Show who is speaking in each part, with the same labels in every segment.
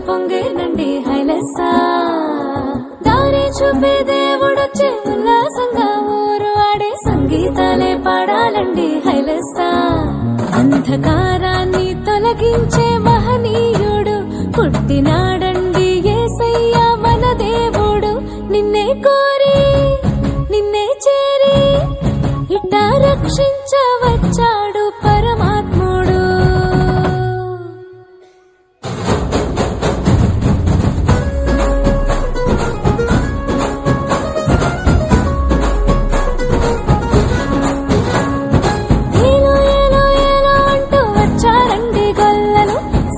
Speaker 1: పొంగేనండి హైలెస్సా. దారి చూపే దేవుడొచ్చే ఉల్లాసంగా ఊరు ఆడే సంగీతాలే పాడాలండి హైలెస్సా. అంధకారాన్ని తొలగించే మహనీయుడు పుట్టినాడండి యేసయ్య మన దేవుడు. నిన్నే కోరి నిన్నే చేరి ఇట్టా రక్షించవచ్చాడు పరమాత్ముడు.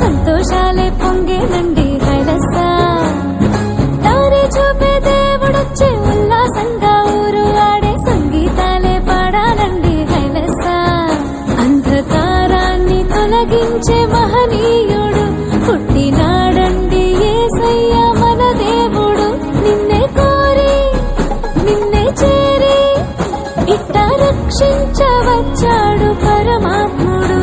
Speaker 1: సంతోషాలే పొంగేనండి హైలెస్సా. దారి చూపే దేవుడొచ్చే ఉల్లాసంగా ఊరు ఆడే సంగీతాలే పాడాలండి హైలెస్సా. అంధకారాన్ని తొలగించే మహనీయుడు పుట్టినాడండి యేసయ్య మన దేవుడు. నిన్నే కోరి నిన్నే చేరి ఇట్టా రక్షించవచ్చాడు పరమాత్ముడు.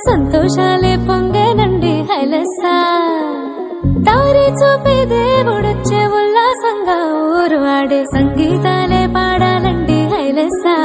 Speaker 1: సంతోషాలే పొంగేనండి హైలెస్సా. దారి చూపే దేవుడొచ్చే ఉల్లాసంగా ఊరు ఆడే సంగీతాలే పాడాలండి హైలెస్సా.